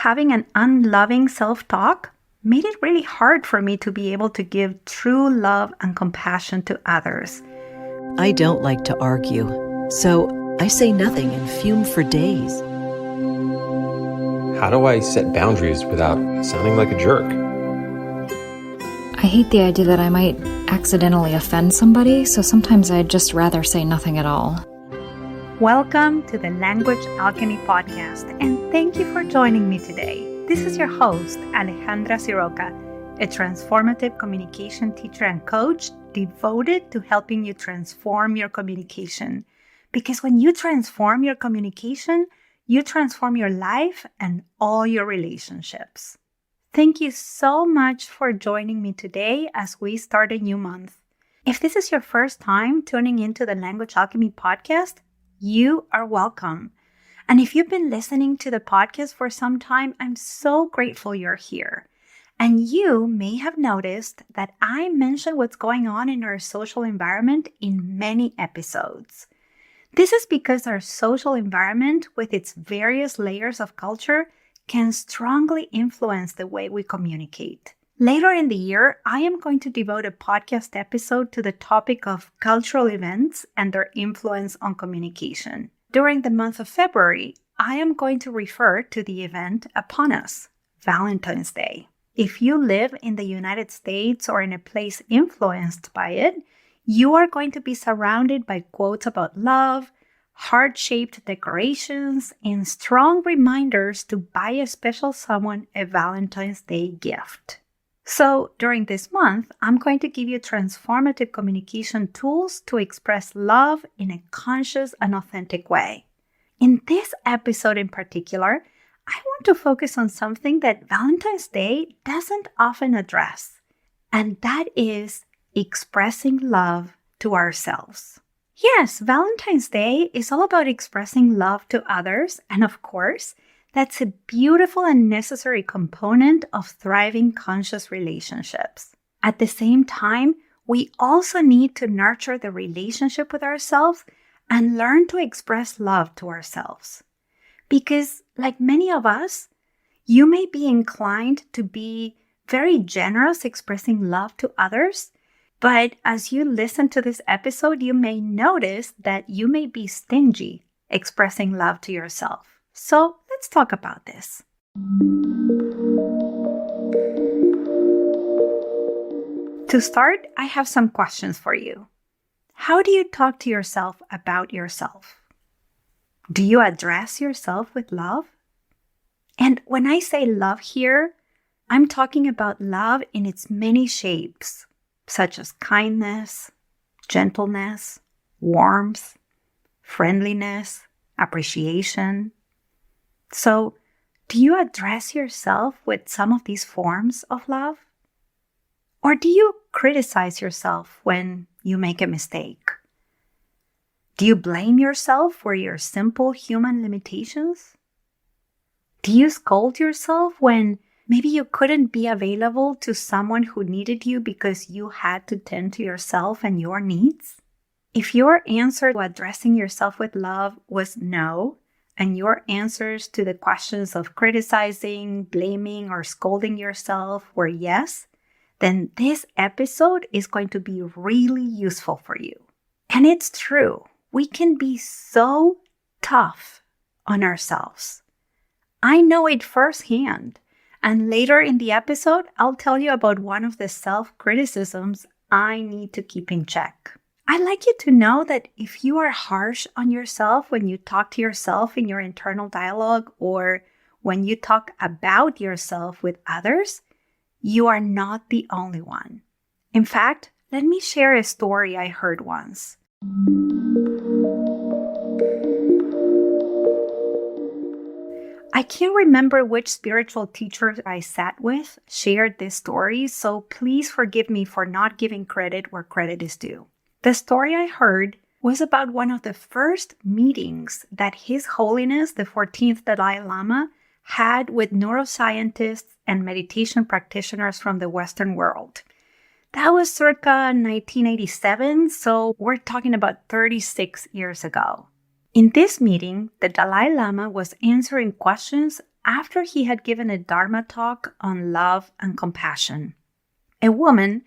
having an unloving self-talk made it really hard for me to be able to give true love and compassion to others. I don't like to argue, so I say nothing and fume for days. How do I set boundaries without sounding like a jerk? I hate the idea that I might accidentally offend somebody, so sometimes I'd just rather say nothing at all. Welcome to the Language Alchemy Podcast, and thank you for joining me today. This is your host, Alejandra, a transformative communication teacher and coach devoted to helping you transform your communication. Because when you transform your communication, you transform your life and all your relationships. Thank you so much for joining me today as we start a new month. If this is your first time tuning into the Language Alchemy Podcast, you are welcome. And if you've been listening to the podcast for some time, I'm so grateful you're here. And you may have noticed that I mention what's going on in our social environment in many episodes. This is because our social environment, with its various layers of culture, can strongly influence the way we communicate. Later in the year, I am going to devote a podcast episode to the topic of cultural events and their influence on communication. During the month of February, I am going to refer to the event upon us, Valentine's Day. If you live in the United States or in a place influenced by it, you are going to be surrounded by quotes about love, heart-shaped decorations, and strong reminders to buy a special someone a Valentine's Day gift. So during this month, I'm going to give you transformative communication tools to express love in a conscious and authentic way. In this episode in particular, I want to focus on something that Valentine's Day doesn't often address, and that is expressing love to ourselves. Yes, Valentine's Day is all about expressing love to others, and of course, that's a beautiful and necessary component of thriving conscious relationships. At the same time, we also need to nurture the relationship with ourselves and learn to express love to ourselves. Because, like many of us, you may be inclined to be very generous expressing love to others, but as you listen to this episode, you may notice that you may be stingy expressing love to yourself. So let's talk about this. To start, I have some questions for you. How do you talk to yourself about yourself? Do you address yourself with love? And when I say love here, I'm talking about love in its many shapes, such as kindness, gentleness, warmth, friendliness, appreciation. So, do you address yourself with some of these forms of love? Or do you criticize yourself when you make a mistake? Do you blame yourself for your simple human limitations? Do you scold yourself when maybe you couldn't be available to someone who needed you because you had to tend to yourself and your needs? If your answer to addressing yourself with love was no, and your answers to the questions of criticizing, blaming, or scolding yourself were yes, then this episode is going to be really useful for you. And it's true, we can be so tough on ourselves. I know it firsthand, and later in the episode, I'll tell you about one of the self-criticisms I need to keep in check. I'd like you to know that if you are harsh on yourself when you talk to yourself in your internal dialogue or when you talk about yourself with others, you are not the only one. In fact, let me share a story I heard once. I can't remember which spiritual teacher I sat with shared this story, so please forgive me for not giving credit where credit is due. The story I heard was about one of the first meetings that His Holiness, the 14th Dalai Lama, had with neuroscientists and meditation practitioners from the Western world. That was circa 1987, so we're talking about 36 years ago. In this meeting, the Dalai Lama was answering questions after he had given a Dharma talk on love and compassion. A woman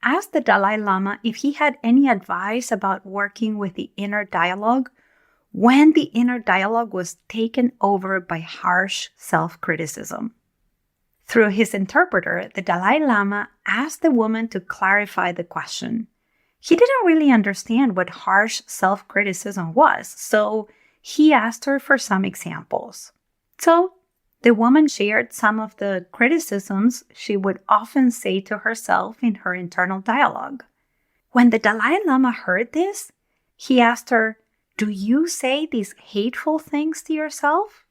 asked the Dalai Lama if he had any advice about working with the inner dialogue when the inner dialogue was taken over by harsh self-criticism. Through his interpreter, the Dalai Lama asked the woman to clarify the question. He didn't really understand what harsh self-criticism was, so he asked her for some examples. So the woman shared some of the criticisms she would often say to herself in her internal dialogue. When the Dalai Lama heard this, he asked her, "Do you say these hateful things to yourself?"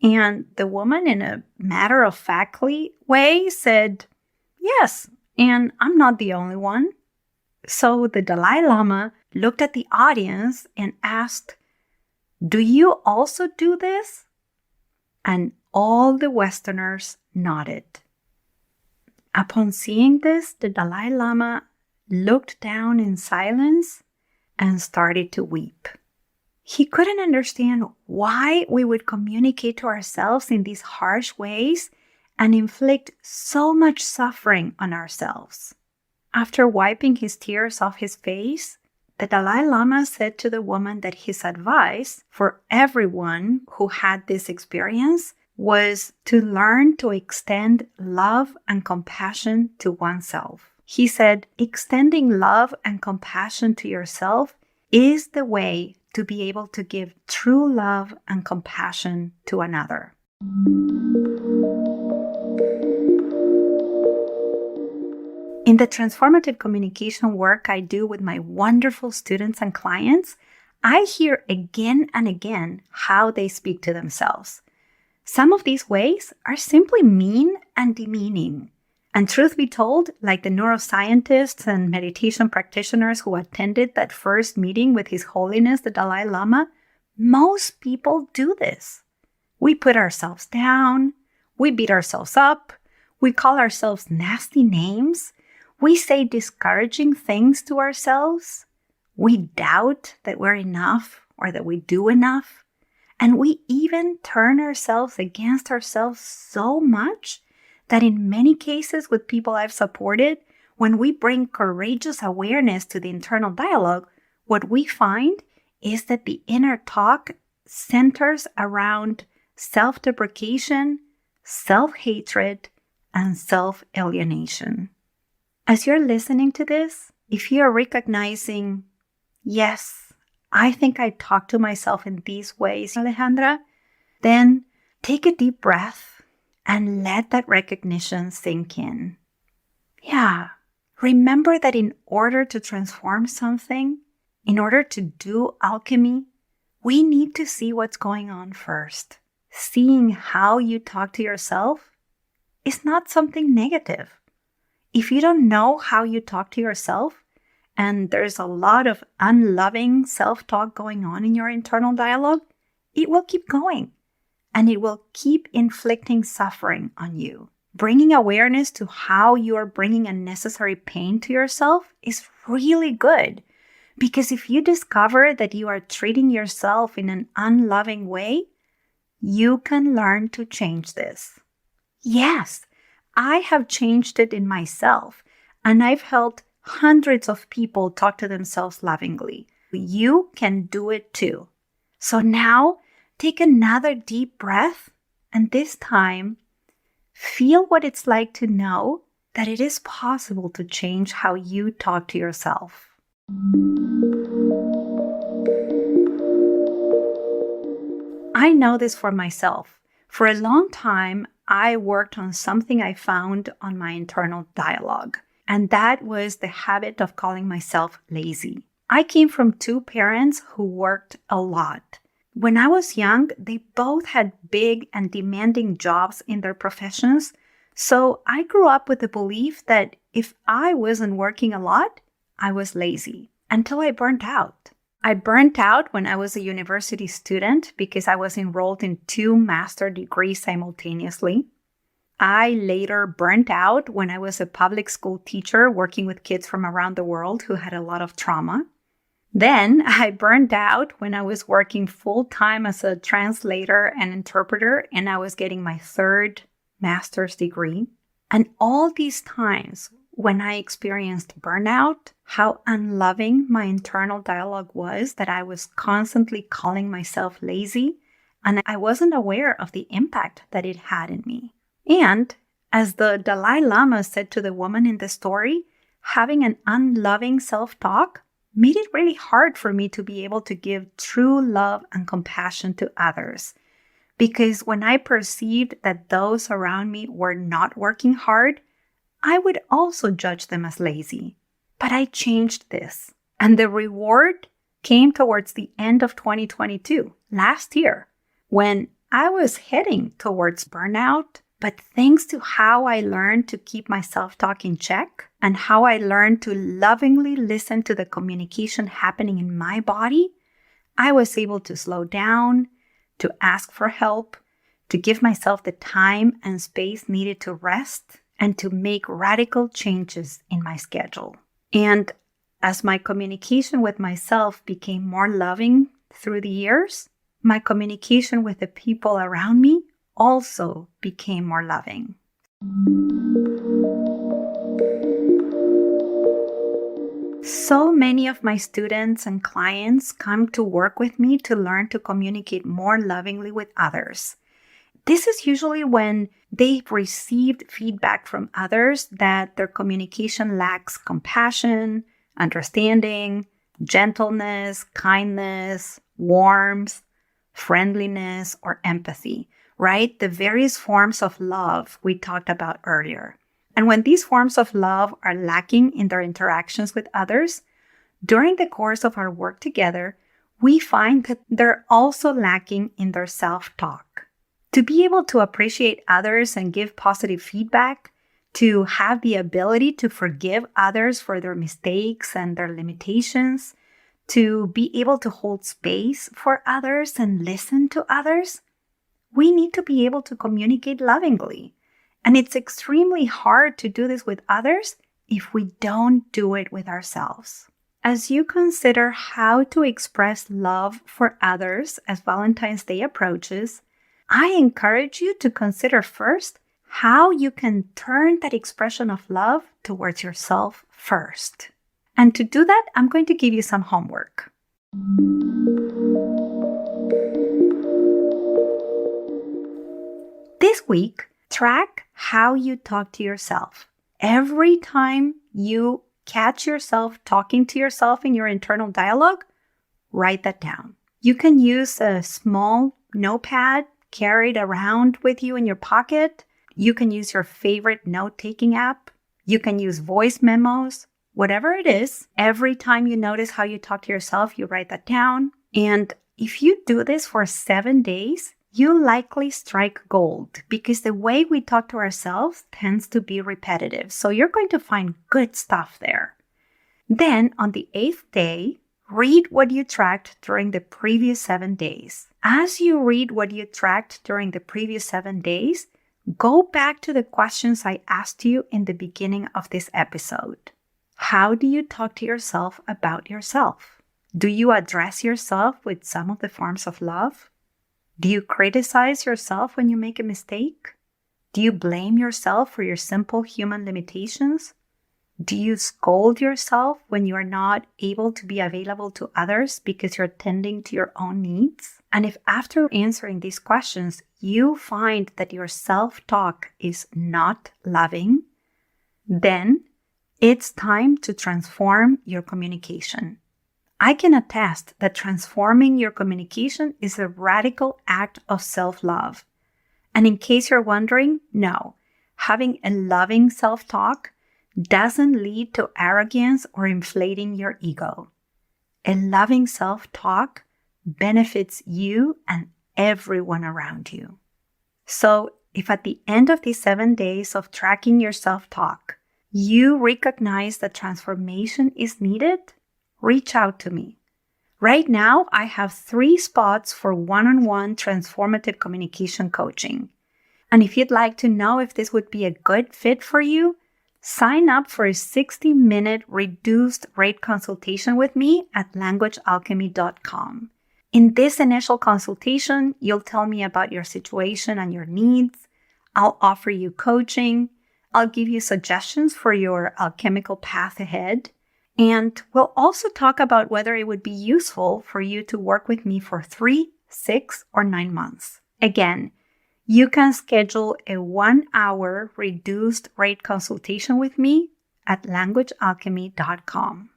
And the woman, in a matter-of-factly way, said, "Yes, and I'm not the only one." So the Dalai Lama looked at the audience and asked, "Do you also do this?" And all the Westerners nodded. Upon seeing this, the Dalai Lama looked down in silence and started to weep. He couldn't understand why we would communicate to ourselves in these harsh ways and inflict so much suffering on ourselves. After wiping his tears off his face, the Dalai Lama said to the woman that his advice for everyone who had this experience was to learn to extend love and compassion to oneself. He said, extending love and compassion to yourself is the way to be able to give true love and compassion to another. In the transformative communication work I do with my wonderful students and clients, I hear again and again how they speak to themselves. Some of these ways are simply mean and demeaning. And truth be told, like the neuroscientists and meditation practitioners who attended that first meeting with His Holiness, the Dalai Lama, most people do this. We put ourselves down, we beat ourselves up, we call ourselves nasty names, we say discouraging things to ourselves, we doubt that we're enough or that we do enough, and we even turn ourselves against ourselves so much that in many cases with people I've supported, when we bring courageous awareness to the internal dialogue, what we find is that the inner talk centers around self-deprecation, self-hatred, and self-alienation. As you're listening to this, if you're recognizing, yes, I think I talk to myself in these ways, Alejandra, then take a deep breath and let that recognition sink in. Yeah, remember that in order to transform something, in order to do alchemy, we need to see what's going on first. Seeing how you talk to yourself is not something negative. If you don't know how you talk to yourself, and there's a lot of unloving self-talk going on in your internal dialogue, it will keep going. And it will keep inflicting suffering on you. Bringing awareness to how you are bringing unnecessary pain to yourself is really good. Because if you discover that you are treating yourself in an unloving way, you can learn to change this. Yes, I have changed it in myself, and I've helped hundreds of people talk to themselves lovingly. You can do it too. So now, take another deep breath, and this time, feel what it's like to know that it is possible to change how you talk to yourself. I know this for myself. For a long time, I worked on something I found on my internal dialogue, and that was the habit of calling myself lazy. I came from two parents who worked a lot. When I was young, they both had big and demanding jobs in their professions, so I grew up with the belief that if I wasn't working a lot, I was lazy, until I burnt out. I burnt out when I was a university student because I was enrolled in 2 master degrees simultaneously. I later burnt out when I was a public school teacher working with kids from around the world who had a lot of trauma. Then I burned out when I was working full-time as a translator and interpreter, and I was getting my third master's degree. And all these times when I experienced burnout, how unloving my internal dialogue was, that I was constantly calling myself lazy, and I wasn't aware of the impact that it had in me. And as the Dalai Lama said to the woman in the story, having an unloving self-talk made it really hard for me to be able to give true love and compassion to others. Because when I perceived that those around me were not working hard, I would also judge them as lazy. But I changed this. And the reward came towards the end of 2022, last year, when I was heading towards burnout. But thanks to how I learned to keep my self-talk in check and how I learned to lovingly listen to the communication happening in my body, I was able to slow down, to ask for help, to give myself the time and space needed to rest, and to make radical changes in my schedule. And as my communication with myself became more loving through the years, my communication with the people around me also became more loving. So many of my students and clients come to work with me to learn to communicate more lovingly with others. This is usually when they've received feedback from others that their communication lacks compassion, understanding, gentleness, kindness, warmth, friendliness, or empathy, right? The various forms of love we talked about earlier. And when these forms of love are lacking in their interactions with others, during the course of our work together, we find that they're also lacking in their self-talk. To be able to appreciate others and give positive feedback, to have the ability to forgive others for their mistakes and their limitations, to be able to hold space for others and listen to others, we need to be able to communicate lovingly. And it's extremely hard to do this with others if we don't do it with ourselves. As you consider how to express love for others as Valentine's Day approaches, I encourage you to consider first how you can turn that expression of love towards yourself first. And to do that, I'm going to give you some homework. This week, track how you talk to yourself. Every time you catch yourself talking to yourself in your internal dialogue, write that down. You can use a small notepad carried around with you in your pocket. You can use your favorite note-taking app. You can use voice memos. Whatever it is, every time you notice how you talk to yourself, you write that down. And if you do this for 7 days, you'll likely strike gold, because the way we talk to ourselves tends to be repetitive. So you're going to find good stuff there. Then on the 8th day, read what you tracked during the previous 7 days. As you read what you tracked during the previous 7 days, go back to the questions I asked you in the beginning of this episode. How do you talk to yourself about yourself? Do you address yourself with some of the forms of love? Do you criticize yourself when you make a mistake? Do you blame yourself for your simple human limitations? Do you scold yourself when you are not able to be available to others because you're tending to your own needs? And if after answering these questions, you find that your self-talk is not loving, then it's time to transform your communication. I can attest that transforming your communication is a radical act of self-love. And in case you're wondering, no, having a loving self-talk doesn't lead to arrogance or inflating your ego. A loving self-talk benefits you and everyone around you. So if at the end of these 7 days of tracking your self-talk, you recognize that transformation is needed, reach out to me. Right now, I have 3 spots for one-on-one transformative communication coaching. And if you'd like to know if this would be a good fit for you, Sign up for a 60-minute reduced rate consultation with me at languagealchemy.com. In this initial consultation, you'll tell me about your situation and your needs. I'll offer you coaching. I'll give you suggestions for your alchemical path ahead. And we'll also talk about whether it would be useful for you to work with me for 3, 6, or 9 months. Again, you can schedule a 1-hour reduced rate consultation with me at languagealchemy.com.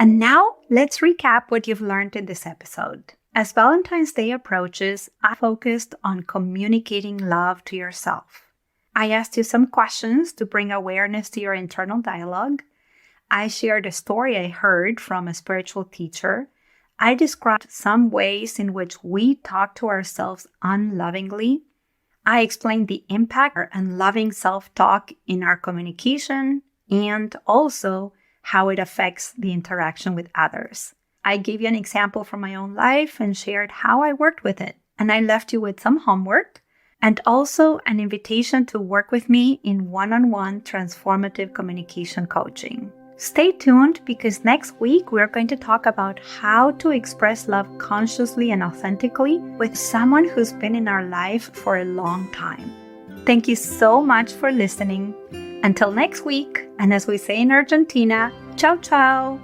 And now let's recap what you've learned in this episode. As Valentine's Day approaches, I focused on communicating love to yourself. I asked you some questions to bring awareness to your internal dialogue. I shared a story I heard from a spiritual teacher. I described some ways in which we talk to ourselves unlovingly. I explained the impact of unloving self-talk in our communication and also how it affects the interaction with others. I gave you an example from my own life and shared how I worked with it. And I left you with some homework and also an invitation to work with me in one-on-one transformative communication coaching. Stay tuned because next week we're going to talk about how to express love consciously and authentically with someone who's been in our life for a long time. Thank you so much for listening. Until next week, and as we say in Argentina, ciao ciao!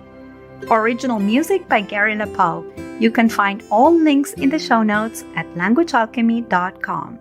Original music by Gary LaPau. You can find all links in the show notes at languagealchemy.com.